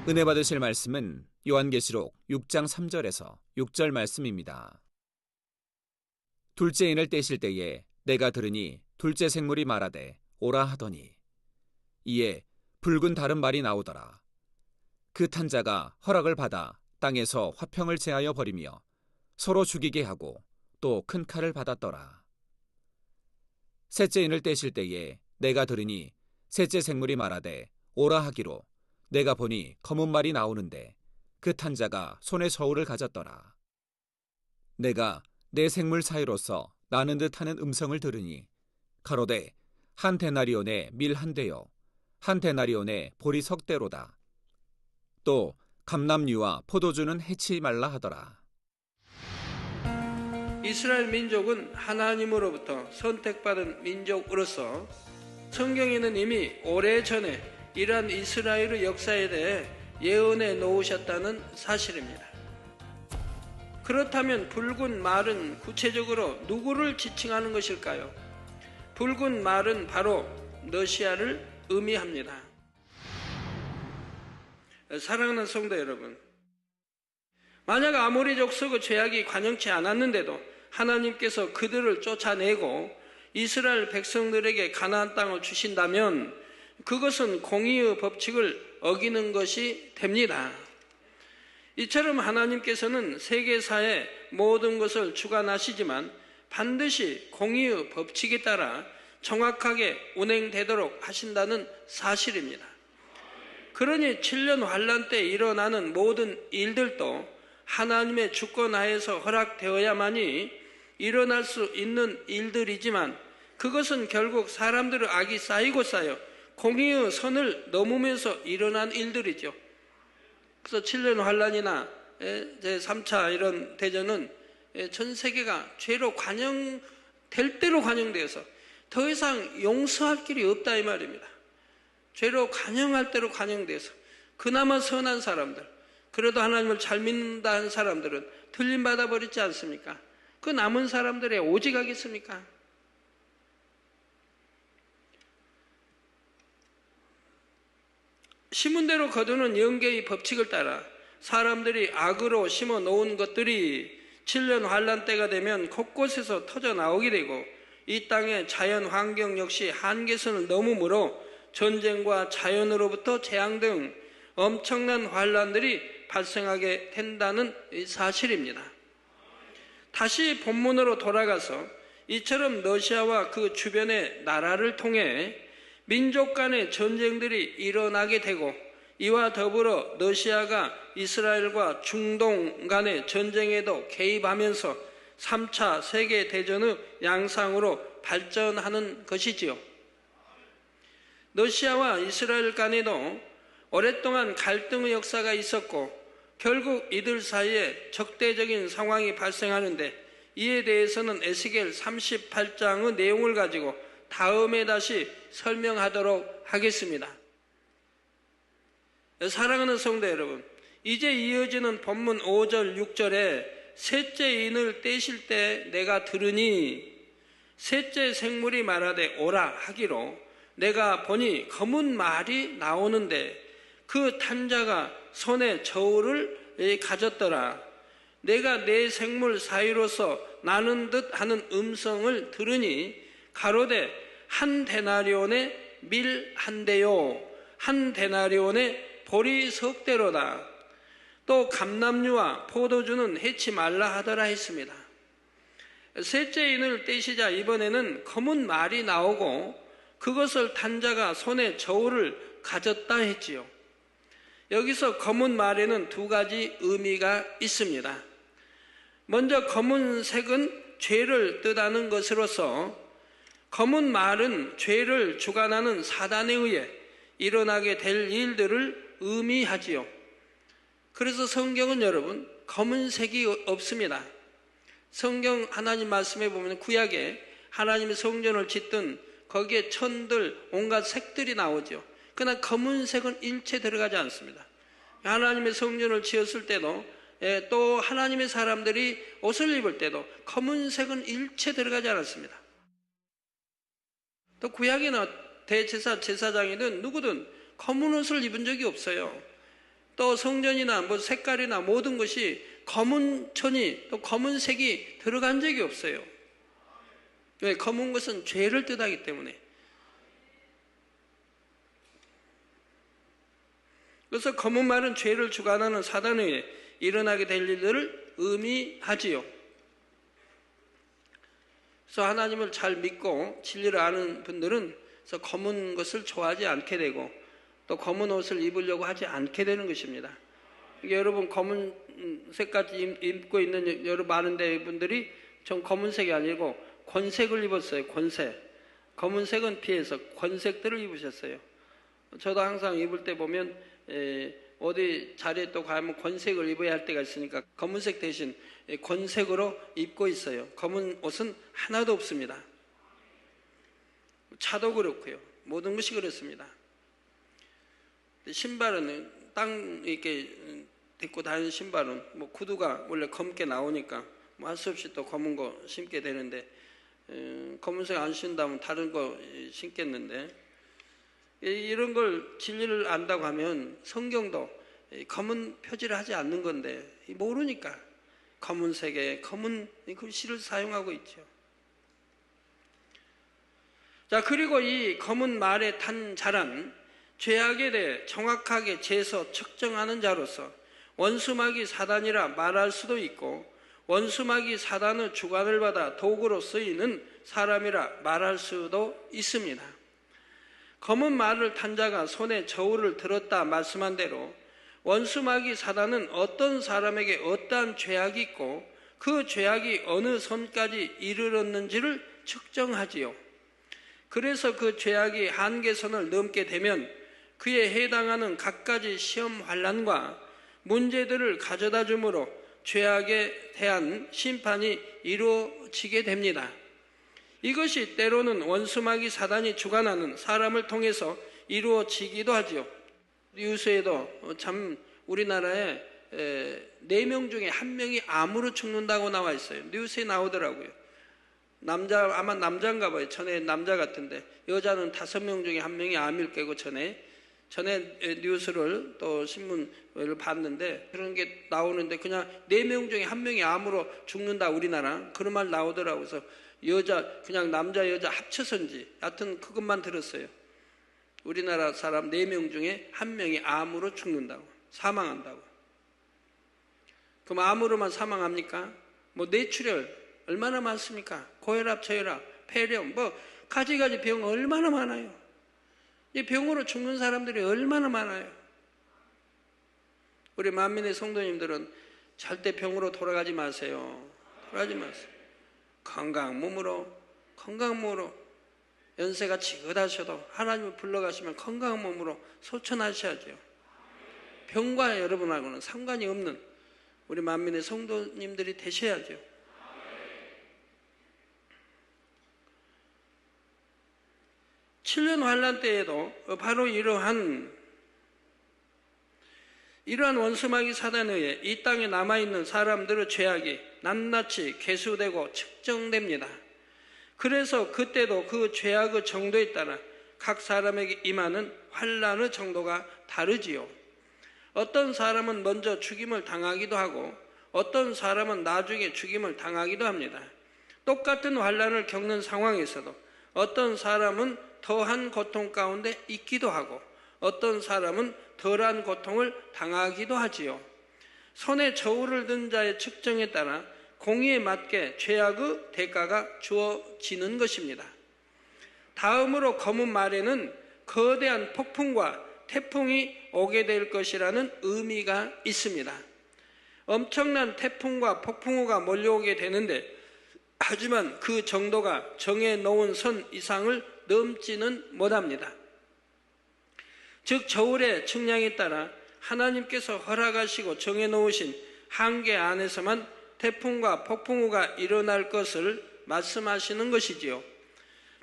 은혜 받으실 말씀은 요한계시록 6장 3절에서 6절 말씀입니다. 둘째 인을 떼실 때에 내가 들으니 둘째 생물이 말하되 오라 하더니 이에 붉은 다른 말이 나오더라. 그 탄자가 허락을 받아 땅에서 화평을 제하여 버리며 서로 죽이게 하고 또 큰 칼을 받았더라. 셋째 인을 떼실 때에 내가 들으니 셋째 생물이 말하되 오라 하기로 내가 보니 검은 말이 나오는데 그 탄자가 손에 저울을 가졌더라. 내가 내 생물 사이로서 나는 듯하는 음성을 들으니 가로되 한 데나리온에 밀 한 대요 한 데나리온에 보리 석 대로다. 또 감람류와 포도주는 해치 말라 하더라. 이스라엘 민족은 하나님으로부터 선택받은 민족으로서 성경에는 이미 오래전에 이러한 이스라엘의 역사에 대해 예언해 놓으셨다는 사실입니다. 그렇다면 붉은 말은 구체적으로 누구를 지칭하는 것일까요? 붉은 말은 바로 머시아를 의미합니다. 사랑하는 성도 여러분, 만약 아모리 족속의 죄악이 관영치 않았는데도 하나님께서 그들을 쫓아내고 이스라엘 백성들에게 가나안 땅을 주신다면 그것은 공의의 법칙을 어기는 것이 됩니다. 이처럼 하나님께서는 세계사의 모든 것을 주관하시지만 반드시 공의의 법칙에 따라 정확하게 운행되도록 하신다는 사실입니다. 그러니 7년 환란 때 일어나는 모든 일들도 하나님의 주권 하에서 허락되어야만이 일어날 수 있는 일들이지만 그것은 결국 사람들의 악이 쌓이고 쌓여 공의의 선을 넘으면서 일어난 일들이죠. 그래서 7년 환란이나 제3차 이런 대전은 전 세계가 죄로 관영될 대로 관영되어서 더 이상 용서할 길이 없다 이 말입니다. 죄로 관영할 대로 관영돼서 그나마 선한 사람들, 그래도 하나님을 잘 믿는다 하는 사람들은 틀림받아 버리지 않습니까? 그 남은 사람들의 오직 하겠습니까? 심은 대로 거두는 영계의 법칙을 따라 사람들이 악으로 심어 놓은 것들이 7년 환란 때가 되면 곳곳에서 터져 나오게 되고 이 땅의 자연 환경 역시 한계선을 넘으므로 전쟁과 자연으로부터 재앙 등 엄청난 환란들이 발생하게 된다는 사실입니다. 다시 본문으로 돌아가서 이처럼 러시아와 그 주변의 나라를 통해 민족 간의 전쟁들이 일어나게 되고 이와 더불어 러시아가 이스라엘과 중동 간의 전쟁에도 개입하면서 3차 세계대전의 양상으로 발전하는 것이지요. 러시아와 이스라엘 간에도 오랫동안 갈등의 역사가 있었고 결국 이들 사이에 적대적인 상황이 발생하는데 이에 대해서는 에스겔 38장의 내용을 가지고 다음에 다시 설명하도록 하겠습니다. 사랑하는 성도 여러분, 이제 이어지는 본문 5절 6절에 셋째 인을 떼실 때 내가 들으니 셋째 생물이 말하되 오라 하기로 내가 보니 검은 말이 나오는데 그 탄자가 손에 저울을 가졌더라. 내가 내 생물 사이로서 나는 듯 하는 음성을 들으니 가로되 한 데나리온에 밀 한 대요 한 데나리온에 보리 석 대로다. 또 감람류와 포도주는 해치 말라 하더라 했습니다. 셋째 인을 떼시자 이번에는 검은 말이 나오고 그것을 탄자가 손에 저울을 가졌다 했지요. 여기서 검은 말에는 두 가지 의미가 있습니다. 먼저 검은색은 죄를 뜻하는 것으로서 검은 말은 죄를 주관하는 사단에 의해 일어나게 될 일들을 의미하지요. 그래서 성경은 여러분 검은색이 없습니다. 성경 하나님 말씀에 보면 구약에 하나님의 성전을 짓던 거기에 천들 온갖 색들이 나오죠. 그러나 검은색은 일체 들어가지 않습니다. 하나님의 성전을 지었을 때도 또 하나님의 사람들이 옷을 입을 때도 검은색은 일체 들어가지 않았습니다. 또 구약에는 대제사, 제사장이든 누구든 검은 옷을 입은 적이 없어요. 또 성전이나 뭐 색깔이나 모든 것이 검은 천이 또 검은색이 들어간 적이 없어요. 왜? 검은 것은 죄를 뜻하기 때문에. 그래서 검은 말은 죄를 주관하는 사단에 일어나게 될 일들을 의미하지요. 그래서 하나님을 잘 믿고 진리를 아는 분들은 그래서 검은 것을 좋아하지 않게 되고 또 검은 옷을 입으려고 하지 않게 되는 것입니다. 여러분 검은색까지 입고 있는 여러 많은 분들이 전 검은색이 아니고 권색을 입었어요. 권색. 검은색은 피해서 권색들을 입으셨어요. 저도 항상 입을 때 보면 어디 자리에 또 가면 권색을 입어야 할 때가 있으니까 검은색 대신 권색으로 입고 있어요. 검은 옷은 하나도 없습니다. 차도 그렇고요. 모든 것이 그렇습니다. 신발은 땅 이렇게 딛고 다니는 신발은 뭐 구두가 원래 검게 나오니까 뭐 할 수 없이 또 검은 거 신게 되는데 검은색 안 신다면 다른 거 신겠는데 이런 걸 진리를 안다고 하면 성경도 검은 표지를 하지 않는 건데 모르니까 검은색에 검은 글씨를 사용하고 있죠. 자, 그리고 이 검은 말에 탄 자란 죄악에 대해 정확하게 재서 측정하는 자로서 원수마귀 사단이라 말할 수도 있고 원수마귀 사단의 주관을 받아 도구로 쓰이는 사람이라 말할 수도 있습니다. 검은 말을 탄 자가 손에 저울을 들었다 말씀한 대로 원수마귀 사단은 어떤 사람에게 어떠한 죄악이 있고 그 죄악이 어느 선까지 이르렀는지를 측정하지요. 그래서 그 죄악이 한계선을 넘게 되면 그에 해당하는 갖가지 시험 환난과 문제들을 가져다 주므로 죄악에 대한 심판이 이루어지게 됩니다. 이것이 때로는 원수마귀 사단이 주관하는 사람을 통해서 이루어지기도 하지요. 뉴스에도 참 우리나라에 4명 중에 1명이 암으로 죽는다고 나와 있어요. 뉴스에 나오더라고요. 아마 남자인가 봐요. 전에 남자 같은데 여자는 5명 중에 1명이 암일 거고 전에 뉴스를 또 신문을 봤는데 그런 게 나오는데 그냥 4명 중에 1명이 암으로 죽는다 우리나라 그런 말 나오더라고요. 그래서 그냥 남자 여자 합쳐서인지 하여튼 그것만 들었어요. 우리나라 사람 4명 중에 1명이 암으로 죽는다고 사망한다고. 그럼 암으로만 사망합니까? 뭐 뇌출혈 얼마나 많습니까? 고혈압, 저혈압, 폐렴 뭐 가지가지 병 얼마나 많아요. 이 병으로 죽는 사람들이 얼마나 많아요. 우리 만민의 성도님들은 절대 병으로 돌아가지 마세요. 돌아가지 마세요. 건강한 몸으로 연세가 지긋하셔도 하나님을 불러가시면 건강한 몸으로 소천하셔야죠. 병과 여러분하고는 상관이 없는 우리 만민의 성도님들이 되셔야죠. (7년) 환란 때에도 바로 이러한 원수마귀 사단에 의해 이 땅에 남아있는 사람들의 죄악이 낱낱이 계수되고 측정됩니다. 그래서 그때도 그 죄악의 정도에 따라 각 사람에게 임하는 환란의 정도가 다르지요. 어떤 사람은 먼저 죽임을 당하기도 하고 어떤 사람은 나중에 죽임을 당하기도 합니다. 똑같은 환란을 겪는 상황에서도 어떤 사람은 더한 고통 가운데 있기도 하고 어떤 사람은 덜한 고통을 당하기도 하지요. 손에 저울을 든 자의 측정에 따라 공의에 맞게 죄악의 대가가 주어지는 것입니다. 다음으로 검은 말에는 거대한 폭풍과 태풍이 오게 될 것이라는 의미가 있습니다. 엄청난 태풍과 폭풍우가 몰려오게 되는데 하지만 그 정도가 정해놓은 선 이상을 넘지는 못합니다. 즉 저울의 측량에 따라 하나님께서 허락하시고 정해놓으신 한계 안에서만 태풍과 폭풍우가 일어날 것을 말씀하시는 것이지요.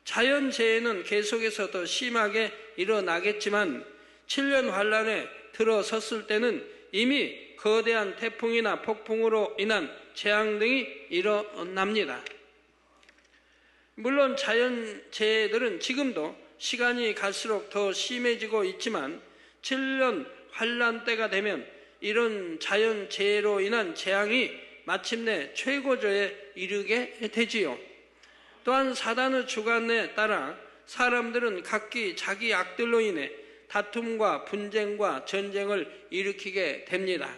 자연재해는 계속해서 더 심하게 일어나겠지만 7년 환란에 들어섰을 때는 이미 거대한 태풍이나 폭풍으로 인한 재앙 등이 일어납니다. 물론 자연재해들은 지금도 시간이 갈수록 더 심해지고 있지만 7년 환란 때가 되면 이런 자연재해로 인한 재앙이 마침내 최고조에 이르게 되지요. 또한 사단의 주관에 따라 사람들은 각기 자기 악들로 인해 다툼과 분쟁과 전쟁을 일으키게 됩니다.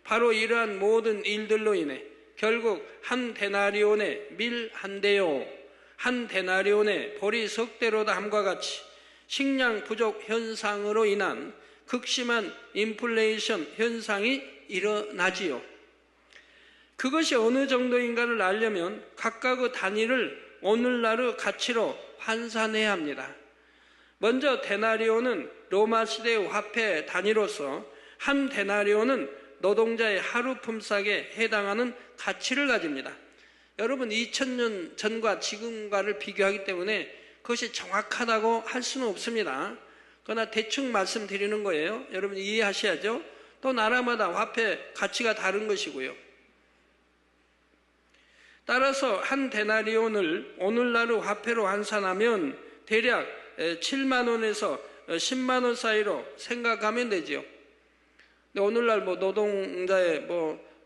바로 이러한 모든 일들로 인해 결국 한 데나리온의 밀 한 대요, 한 데나리온의 보리 석 대로다 함과 같이 식량 부족 현상으로 인한 극심한 인플레이션 현상이 일어나지요. 그것이 어느 정도인가를 알려면 각각의 단위를 오늘날의 가치로 환산해야 합니다. 먼저 데나리온은 로마 시대의 화폐 단위로서 한 데나리온은 노동자의 하루 품삯에 해당하는 가치를 가집니다. 여러분 2000년 전과 지금과를 비교하기 때문에 그것이 정확하다고 할 수는 없습니다. 그러나 대충 말씀드리는 거예요. 여러분 이해하셔야죠. 또 나라마다 화폐 가치가 다른 것이고요. 따라서 한 데나리온을 오늘날의 화폐로 환산하면 대략 7만 원에서 10만 원 사이로 생각하면 되죠. 근데 오늘날 노동자의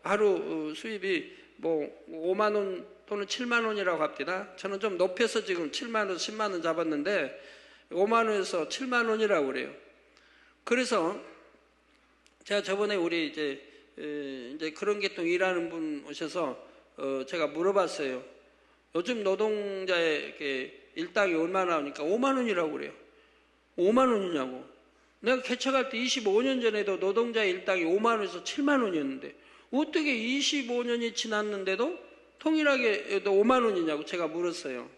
하루 수입이 5만 원 또는 7만 원이라고 합니다. 저는 좀 높여서 지금 7만 원, 10만 원 잡았는데 5만 원에서 7만 원이라고 그래요. 그래서 제가 저번에 우리 이제 그런 계통 일하는 분 오셔서 제가 물어봤어요. 요즘 노동자의 이렇게 일당이 얼마나 나오니까 5만 원이라고 그래요. 5만 원이냐고. 내가 개척할 때 25년 전에도 노동자의 일당이 5만 원에서 7만 원이었는데 어떻게 25년이 지났는데도 통일하게 5만 원이냐고 제가 물었어요.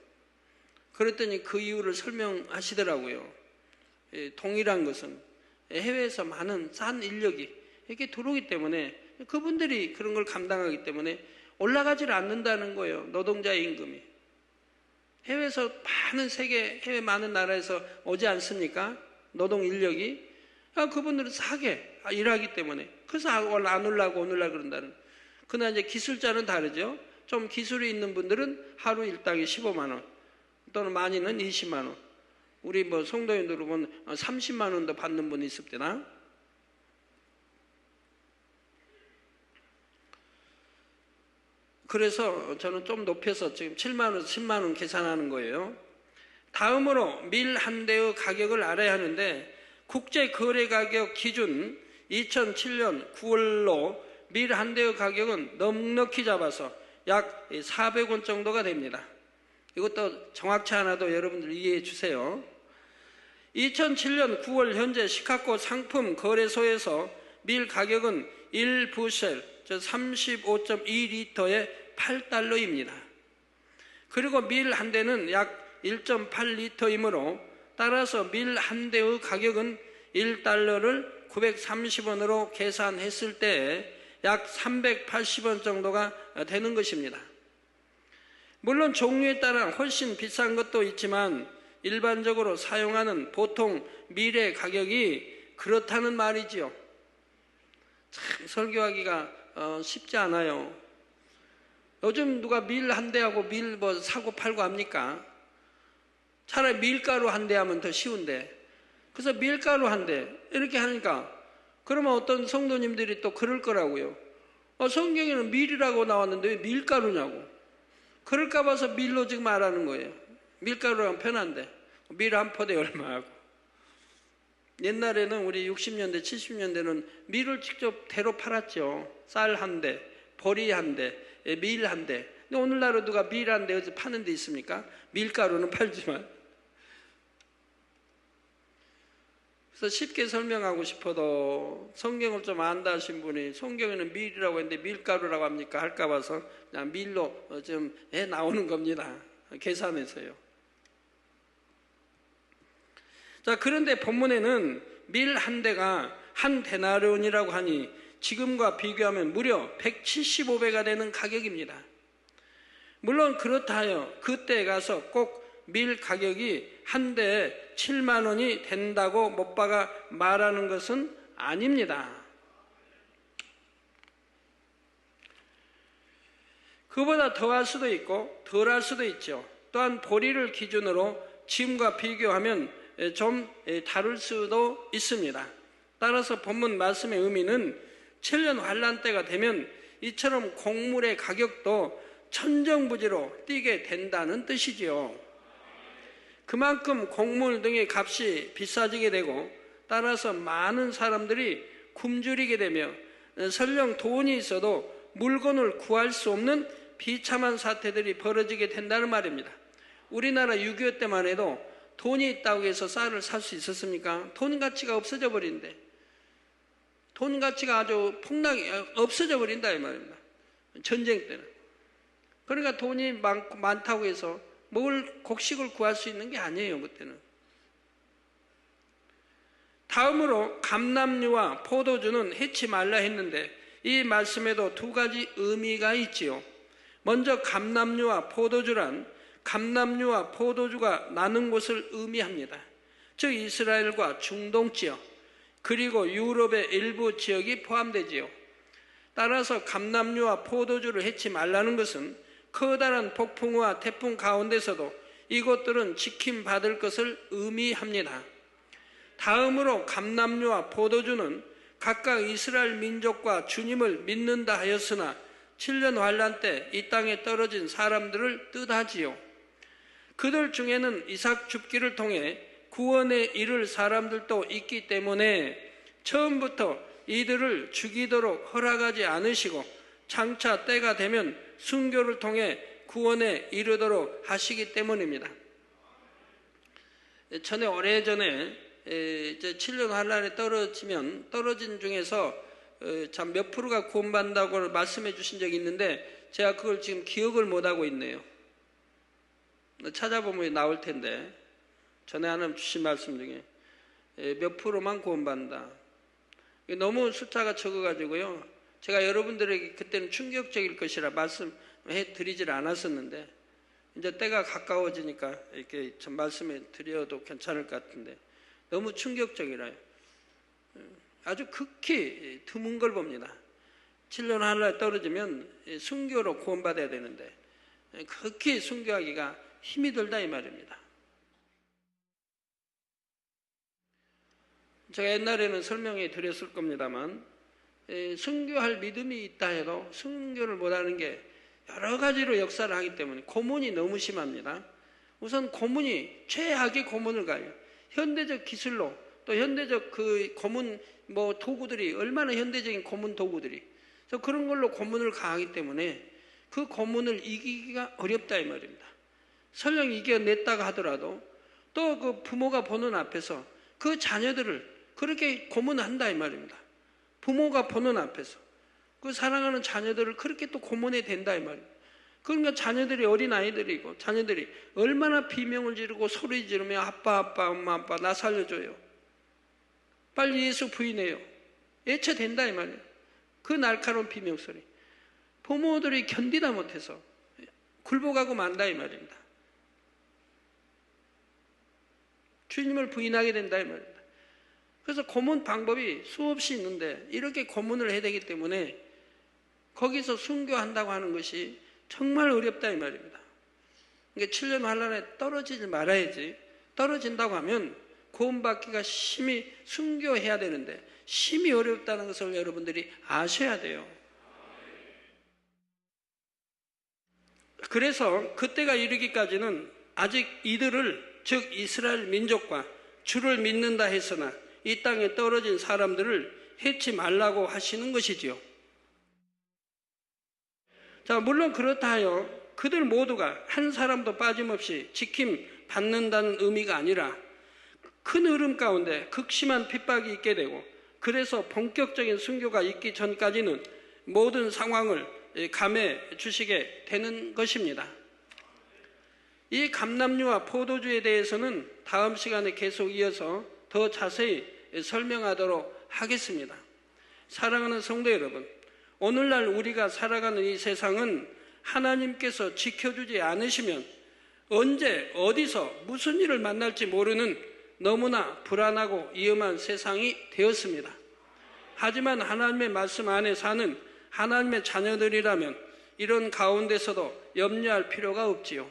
그랬더니 그 이유를 설명하시더라고요. 통일한 것은 해외에서 많은 싼 인력이 이렇게 들어오기 때문에 그분들이 그런 걸 감당하기 때문에 올라가질 않는다는 거예요. 노동자의 임금이. 해외에서 많은 해외 많은 나라에서 오지 않습니까? 노동 인력이. 그분들은 싸게 일하기 때문에. 그래서 안 올라가고 그런다는. 그러나 이제 기술자는 다르죠. 좀 기술이 있는 분들은 하루 일당이 15만 원 또는 많이는 20만 원. 우리 성도인들 보면 30만 원도 받는 분이 있을 때나. 그래서 저는 좀 높여서 지금 7만 원, 10만 원 계산하는 거예요. 다음으로 밀 한 대의 가격을 알아야 하는데 국제거래가격 기준 2007년 9월로 밀 한 대의 가격은 넉넉히 잡아서 약 400원 정도가 됩니다. 이것도 정확치 않아도 여러분들 이해해 주세요. 2007년 9월 현재 시카고 상품 거래소에서 밀 가격은 1부셀, 즉 35.2리터에 8달러입니다. 그리고 밀 한 대는 약 1.8리터이므로 따라서 밀 한 대의 가격은 1달러를 930원으로 계산했을 때 약 380원 정도가 되는 것입니다. 물론 종류에 따라 훨씬 비싼 것도 있지만 일반적으로 사용하는 보통 밀의 가격이 그렇다는 말이지요. 참 설교하기가 쉽지 않아요. 요즘 누가 밀 한 대하고 밀 사고 팔고 합니까? 차라리 밀가루 한 대 하면 더 쉬운데. 그래서 밀가루 한 대 이렇게 하니까 그러면 어떤 성도님들이 또 그럴 거라고요. 성경에는 밀이라고 나왔는데 왜 밀가루냐고. 그럴까 봐서 밀로 지금 말하는 거예요. 밀가루랑 편한데 밀 한 포대 얼마하고. 옛날에는 우리 60년대 70년대는 밀을 직접 대로 팔았죠. 쌀 한 대, 보리 한 대, 밀 한 대. 근데 오늘날은 누가 밀 한 대 어디 파는 데 있습니까? 밀가루는 팔지만. 그래서 쉽게 설명하고 싶어도 성경을 좀 안다 하신 분이 성경에는 밀이라고 했는데 밀가루라고 합니까? 할까 봐서 그냥 밀로 좀 해 나오는 겁니다. 계산해서요. 자, 그런데 본문에는 밀 한 대가 한 데나리온이라고 하니 지금과 비교하면 무려 175배가 되는 가격입니다. 물론 그렇다 하여 그때 가서 꼭 밀 가격이 한 대에 7만 원이 된다고 못 박아 말하는 것은 아닙니다. 그보다 더할 수도 있고 덜할 수도 있죠. 또한 보리를 기준으로 지금과 비교하면 좀 다를 수도 있습니다. 따라서 본문 말씀의 의미는 7년 환란 때가 되면 이처럼 곡물의 가격도 천정부지로 뛰게 된다는 뜻이지요. 그만큼 곡물 등의 값이 비싸지게 되고 따라서 많은 사람들이 굶주리게 되며 설령 돈이 있어도 물건을 구할 수 없는 비참한 사태들이 벌어지게 된다는 말입니다. 우리나라 6.25 때만 해도 돈이 있다고 해서 쌀을 살 수 있었습니까? 돈 가치가 없어져 버린대. 돈 가치가 아주 없어져 버린다 이 말입니다. 전쟁 때는. 그러니까 돈이 많다고 해서 곡식을 구할 수 있는 게 아니에요, 그때는. 다음으로 감람류와 포도주는 해치 말라 했는데 이 말씀에도 두 가지 의미가 있지요. 먼저 감람류와 포도주란 감람류와 포도주가 나는 곳을 의미합니다. 즉 이스라엘과 중동 지역 그리고 유럽의 일부 지역이 포함되지요. 따라서 감람류와 포도주를 해치 말라는 것은 커다란 폭풍우와 태풍 가운데서도 이곳들은 지킴받을 것을 의미합니다. 다음으로 감람류와 포도주는 각각 이스라엘 민족과 주님을 믿는다 하였으나 7년 환란 때 이 땅에 떨어진 사람들을 뜻하지요. 그들 중에는 이삭 줍기를 통해 구원에 이를 사람들도 있기 때문에 처음부터 이들을 죽이도록 허락하지 않으시고 장차 때가 되면 순교를 통해 구원에 이르도록 하시기 때문입니다. 전에 오래전에 이제 7년 환란에 떨어진 중에서 참 몇 프로가 구원받는다고 말씀해 주신 적이 있는데 제가 그걸 지금 기억을 못하고 있네요. 찾아보면 나올 텐데 전에 하나님 주신 말씀 중에 몇 프로만 구원받는다. 너무 숫자가 적어가지고요. 제가 여러분들에게 그때는 충격적일 것이라 말씀해 드리질 않았었는데 이제 때가 가까워지니까 이렇게 좀 말씀해 드려도 괜찮을 것 같은데 너무 충격적이라요. 아주 극히 드문 걸 봅니다. 7년 하늘에 떨어지면 순교로 구원받아야 되는데 극히 순교하기가 힘이 들다 이 말입니다. 제가 옛날에는 설명해 드렸을 겁니다만 순교할 믿음이 있다 해도 순교를 못하는 게 여러 가지로 역사를 하기 때문에 고문이 너무 심합니다. 우선 고문이 최악의 고문을 가요. 현대적 기술로 또 현대적 그 고문 도구들이 얼마나 현대적인 고문 도구들이 그래서 그런 걸로 고문을 가하기 때문에 그 고문을 이기기가 어렵다 이 말입니다. 설령 이겨냈다가 하더라도 또 그 부모가 보는 앞에서 그 자녀들을 그렇게 고문한다 이 말입니다. 부모가 보는 앞에서 그 사랑하는 자녀들을 그렇게 또 고문해야 된다 이 말입니다. 그러니까 자녀들이 어린아이들이고 자녀들이 얼마나 비명을 지르고 소리 지르며 아빠 엄마 아빠 나 살려줘요. 빨리 예수 부인해요. 애처된다 이 말이에요. 그 날카로운 비명소리. 부모들이 견디다 못해서 굴복하고 만다 이 말입니다. 주님을 부인하게 된다 이 말입니다. 그래서 고문 방법이 수없이 있는데 이렇게 고문을 해야 되기 때문에 거기서 순교한다고 하는 것이 정말 어렵다 이 말입니다. 그러니까 7년 환란에 떨어지지 말아야지. 떨어진다고 하면 구원받기가 심히 순교해야 되는데 심히 어렵다는 것을 여러분들이 아셔야 돼요. 그래서 그때가 이르기까지는 아직 이들을 즉 이스라엘 민족과 주를 믿는다 했으나 이 땅에 떨어진 사람들을 해치 말라고 하시는 것이지요. 자, 물론 그렇다 하여 그들 모두가 한 사람도 빠짐없이 지킴 받는다는 의미가 아니라 큰 흐름 가운데 극심한 핍박이 있게 되고 그래서 본격적인 순교가 있기 전까지는 모든 상황을 감해 주시게 되는 것입니다. 이 감람류와 포도주에 대해서는 다음 시간에 계속 이어서 더 자세히 설명하도록 하겠습니다. 사랑하는 성도 여러분, 오늘날 우리가 살아가는 이 세상은 하나님께서 지켜주지 않으시면 언제 어디서 무슨 일을 만날지 모르는 너무나 불안하고 위험한 세상이 되었습니다. 하지만 하나님의 말씀 안에 사는 하나님의 자녀들이라면 이런 가운데서도 염려할 필요가 없지요.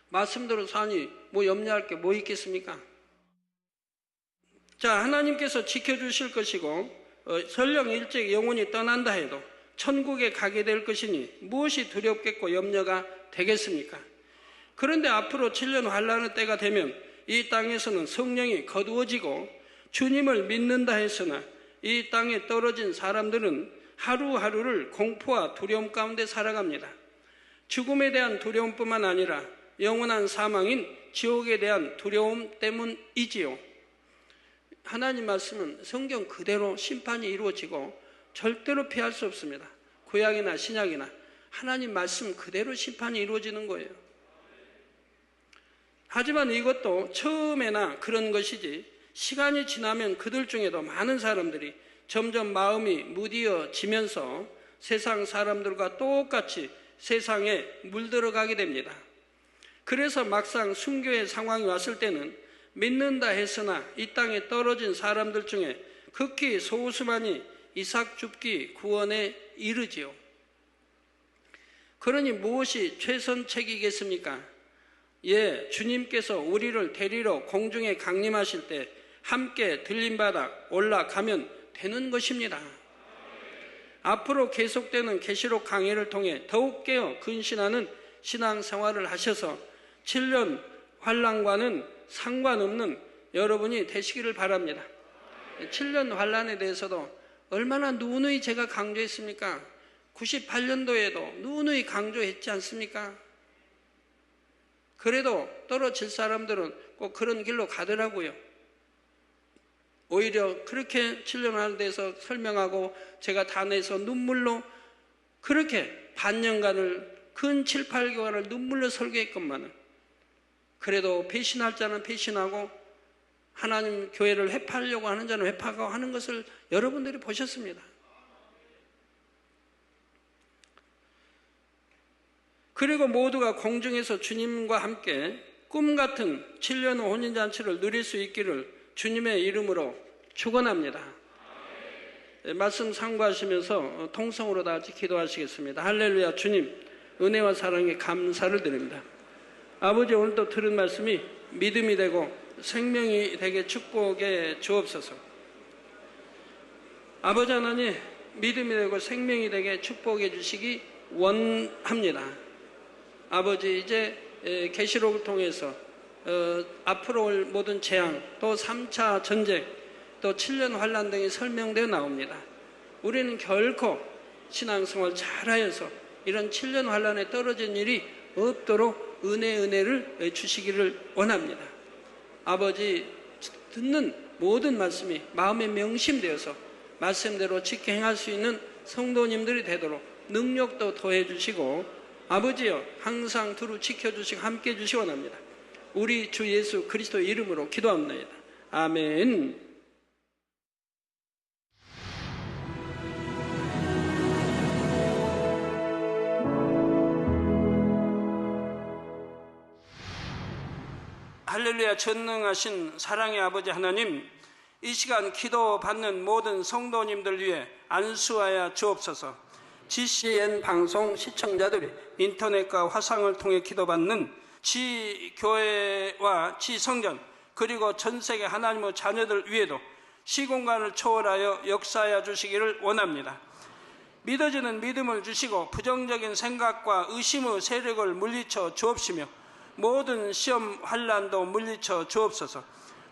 말씀대로 사니 염려할 게 뭐 있겠습니까? 자, 하나님께서 지켜주실 것이고 설령 일찍 영혼이 떠난다 해도 천국에 가게 될 것이니 무엇이 두렵겠고 염려가 되겠습니까? 그런데 앞으로 7년 환란의 때가 되면 이 땅에서는 성령이 거두어지고 주님을 믿는다 했으나 이 땅에 떨어진 사람들은 하루하루를 공포와 두려움 가운데 살아갑니다. 죽음에 대한 두려움뿐만 아니라 영원한 사망인 지옥에 대한 두려움 때문이지요. 하나님 말씀은 성경 그대로 심판이 이루어지고 절대로 피할 수 없습니다. 구약이나 신약이나 하나님 말씀 그대로 심판이 이루어지는 거예요. 하지만 이것도 처음에나 그런 것이지 시간이 지나면 그들 중에도 많은 사람들이 점점 마음이 무디어지면서 세상 사람들과 똑같이 세상에 물들어가게 됩니다. 그래서 막상 순교의 상황이 왔을 때는 믿는다 했으나 이 땅에 떨어진 사람들 중에 극히 소수만이 이삭 줍기 구원에 이르지요. 그러니 무엇이 최선책이겠습니까? 예, 주님께서 우리를 데리러 공중에 강림하실 때 함께 들림바다 올라가면 되는 것입니다. 앞으로 계속되는 계시록 강의를 통해 더욱 깨어 근신하는 신앙생활을 하셔서 7년 환란과는 상관없는 여러분이 되시기를 바랍니다. 7년 환란에 대해서도 얼마나 누누이 제가 강조했습니까? 98년도에도 누누이 강조했지 않습니까? 그래도 떨어질 사람들은 꼭 그런 길로 가더라고요. 오히려 그렇게 7년 환란에 대해서 설명하고 제가 다 내서 눈물로 그렇게 반년간을 근 7, 8개월을 눈물로 설교했건만은 그래도 배신할 자는 배신하고 하나님 교회를 회파하려고 하는 자는 회파하고 하는 것을 여러분들이 보셨습니다. 그리고 모두가 공중에서 주님과 함께 꿈같은 7년 후 혼인잔치를 누릴 수 있기를 주님의 이름으로 축원합니다. 말씀 상고하시면서 통성으로 다 같이 기도하시겠습니다. 할렐루야. 주님 은혜와 사랑에 감사를 드립니다. 아버지, 오늘 또 들은 말씀이 믿음이 되고 생명이 되게 축복해 주옵소서. 아버지 하나님, 믿음이 되고 생명이 되게 축복해 주시기 원합니다. 아버지, 이제 계시록을 통해서 앞으로 올 모든 재앙, 또 3차 전쟁, 또 7년 환란 등이 설명되어 나옵니다. 우리는 결코 신앙생활 잘하여서 이런 7년 환란에 떨어진 일이 없도록 은혜를 주시기를 원합니다. 아버지, 듣는 모든 말씀이 마음에 명심되어서 말씀대로 지켜 행할 수 있는 성도님들이 되도록 능력도 더해 주시고, 아버지여 항상 두루 지켜주시고 함께해 주시기 원합니다. 우리 주 예수 그리스도의 이름으로 기도합니다. 아멘. 할렐루야. 전능하신 사랑의 아버지 하나님, 이 시간 기도 받는 모든 성도님들 위해 안수하여 주옵소서. GCN 방송 시청자들이 인터넷과 화상을 통해 기도받는 지교회와 지성전, 그리고 전세계 하나님의 자녀들 위에도 시공간을 초월하여 역사하여 주시기를 원합니다. 믿어지는 믿음을 주시고 부정적인 생각과 의심의 세력을 물리쳐 주옵시며 모든 시험 환란도 물리쳐 주옵소서.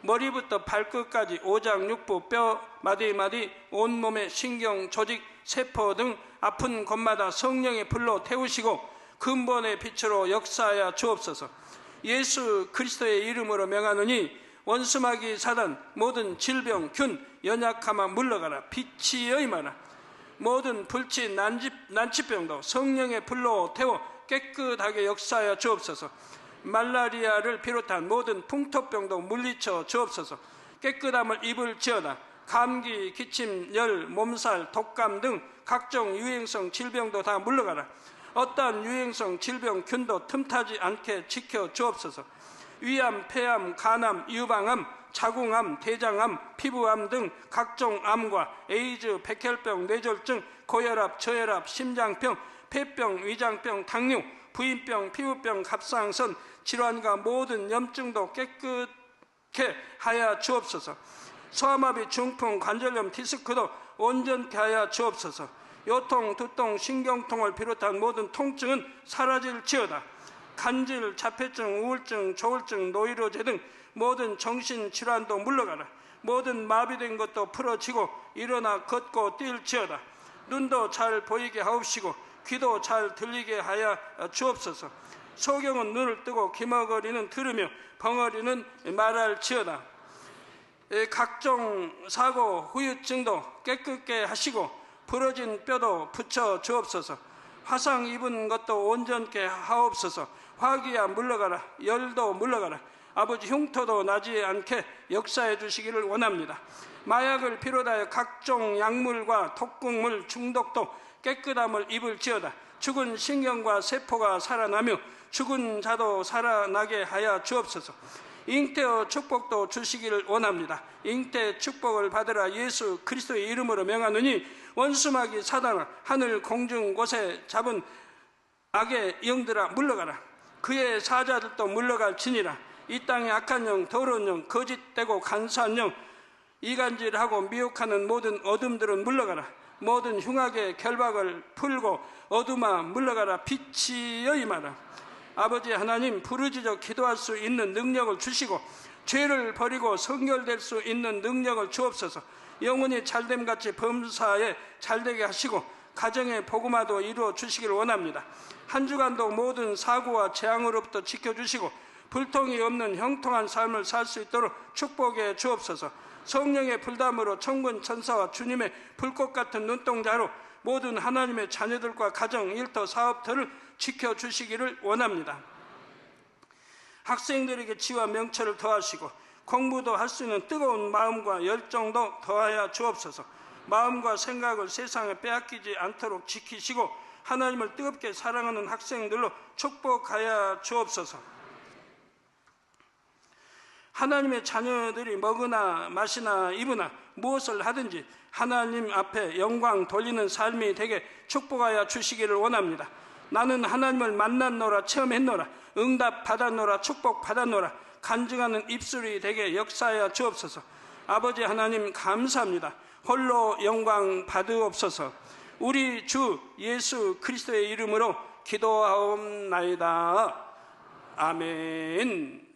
머리부터 발끝까지 오장육부, 뼈, 마디마디, 온몸의 신경, 조직, 세포 등 아픈 곳마다 성령의 불로 태우시고 근본의 빛으로 역사하여 주옵소서. 예수 그리스도의 이름으로 명하노니 원수마귀 사단 모든 질병, 균, 연약함아 물러가라. 빛이 임하라. 모든 불치, 난치병도 성령의 불로 태워 깨끗하게 역사하여 주옵소서. 말라리아를 비롯한 모든 풍토병도 물리쳐 주옵소서. 깨끗함을 입을지어다. 감기, 기침, 열, 몸살, 독감 등 각종 유행성 질병도 다 물러가라. 어떠한 유행성 질병, 균도 틈타지 않게 지켜 주옵소서. 위암, 폐암, 간암, 유방암, 자궁암, 대장암, 피부암 등 각종 암과 에이즈, 백혈병, 뇌졸중, 고혈압, 저혈압, 심장병, 폐병, 위장병, 당뇨, 부인병, 피부병, 갑상선, 질환과 모든 염증도 깨끗게 하여 주옵소서. 소아마비, 중풍, 관절염, 디스크도 온전케 하여 주옵소서. 요통, 두통, 신경통을 비롯한 모든 통증은 사라질지어다. 간질, 자폐증, 우울증, 조울증, 노이로제 등 모든 정신질환도 물러가라. 모든 마비된 것도 풀어지고 일어나 걷고 뛸지어다. 눈도 잘 보이게 하옵시고 귀도 잘 들리게 하여 주옵소서. 소경은 눈을 뜨고 기머거리는 들으며 벙어리는 말할지어다. 각종 사고, 후유증도 깨끗게 하시고 부러진 뼈도 붙여 주옵소서. 화상 입은 것도 온전케 하옵소서. 화기야 물러가라. 열도 물러가라. 아버지 흉터도 나지 않게 역사해 주시기를 원합니다. 마약을 비롯하여 각종 약물과 독극물 중독도 깨끗함을 입을지어다. 죽은 신경과 세포가 살아나며 죽은 자도 살아나게 하여 주옵소서. 잉태의 축복도 주시기를 원합니다. 잉태 축복을 받으라. 예수 그리스도의 이름으로 명하노니 원수마귀 사단아, 하늘 공중 곳에 잡은 악의 영들아 물러가라. 그의 사자들도 물러갈지니라. 이 땅의 악한 영, 더러운 영, 거짓되고 간사한 영, 이간질하고 미혹하는 모든 어둠들은 물러가라. 모든 흉악의 결박을 풀고 어둠아 물러가라. 빛이여 임하라. 아버지 하나님, 부르짖어 기도할 수 있는 능력을 주시고 죄를 버리고 성결될 수 있는 능력을 주옵소서. 영혼이 잘됨같이 범사에 잘되게 하시고 가정의 복음화도 이루어 주시기를 원합니다. 한 주간도 모든 사고와 재앙으로부터 지켜주시고 불통이 없는 형통한 삶을 살 수 있도록 축복해 주옵소서. 성령의 불담으로 천군 천사와 주님의 불꽃 같은 눈동자로 모든 하나님의 자녀들과 가정, 일터, 사업터를 지켜주시기를 원합니다. 학생들에게 지와 명철을 더하시고 공부도 할 수 있는 뜨거운 마음과 열정도 더하여 주옵소서. 마음과 생각을 세상에 빼앗기지 않도록 지키시고 하나님을 뜨겁게 사랑하는 학생들로 축복하여 주옵소서. 하나님의 자녀들이 먹으나 마시나 입으나 무엇을 하든지 하나님 앞에 영광 돌리는 삶이 되게 축복하여 주시기를 원합니다. 나는 하나님을 만났노라, 체험했노라, 응답 받았노라, 축복 받았노라, 간증하는 입술이 되게 역사하여 주옵소서. 아버지 하나님 감사합니다. 홀로 영광 받으옵소서. 우리 주 예수 그리스도의 이름으로 기도하옵나이다. 아멘.